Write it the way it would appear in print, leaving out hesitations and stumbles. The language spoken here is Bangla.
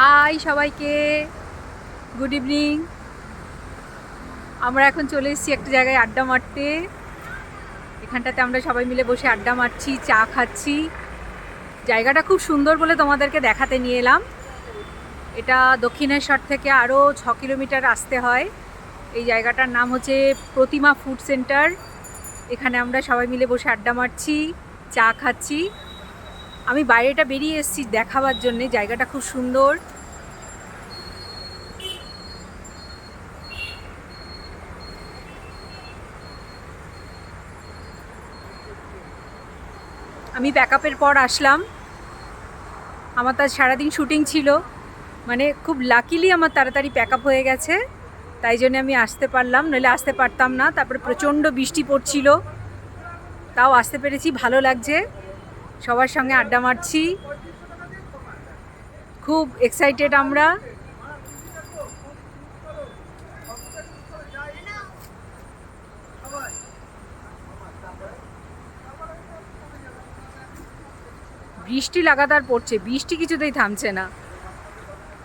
হাই সবাইকে, গুড ইভিনিং। আমরা এখন চলে এসেছি একটা জায়গায় আড্ডা মারতে। এখানটাতে আমরা সবাই মিলে বসে আড্ডা মারছি, চা খাচ্ছি। জায়গাটা খুব সুন্দর বলে তোমাদেরকে দেখাতে নিয়ে এলাম। এটা দক্ষিণেশ্বর থেকে আরও 6 কিলোমিটার আসতে হয়। এই জায়গাটার নাম হচ্ছে প্রতিমা ফুড সেন্টার। এখানে আমরা সবাই মিলে বসে আড্ডা মারছি, চা খাচ্ছি। আমি বাইরেটা বেরিয়ে এসেছি দেখাবার জন্যে। জায়গাটা খুব সুন্দর। আমি প্যাকআপের পর আসলাম। আমার তো সারাদিন শুটিং ছিল, মানে খুব লাকিলি আমার তাড়াতাড়ি প্যাকআপ হয়ে গেছে, তাই জন্য আমি আসতে পারলাম, নইলে আসতে পারতাম না। তারপরে প্রচণ্ড বৃষ্টি পড়ছিল, তাও আসতে পেরেছি। ভালো লাগছে, সবার সঙ্গে আড্ডা মারছি, খুব এক্সাইটেড আমরা। বৃষ্টি লাগাতার পড়ছে, বৃষ্টি কিছুতেই থামছে না।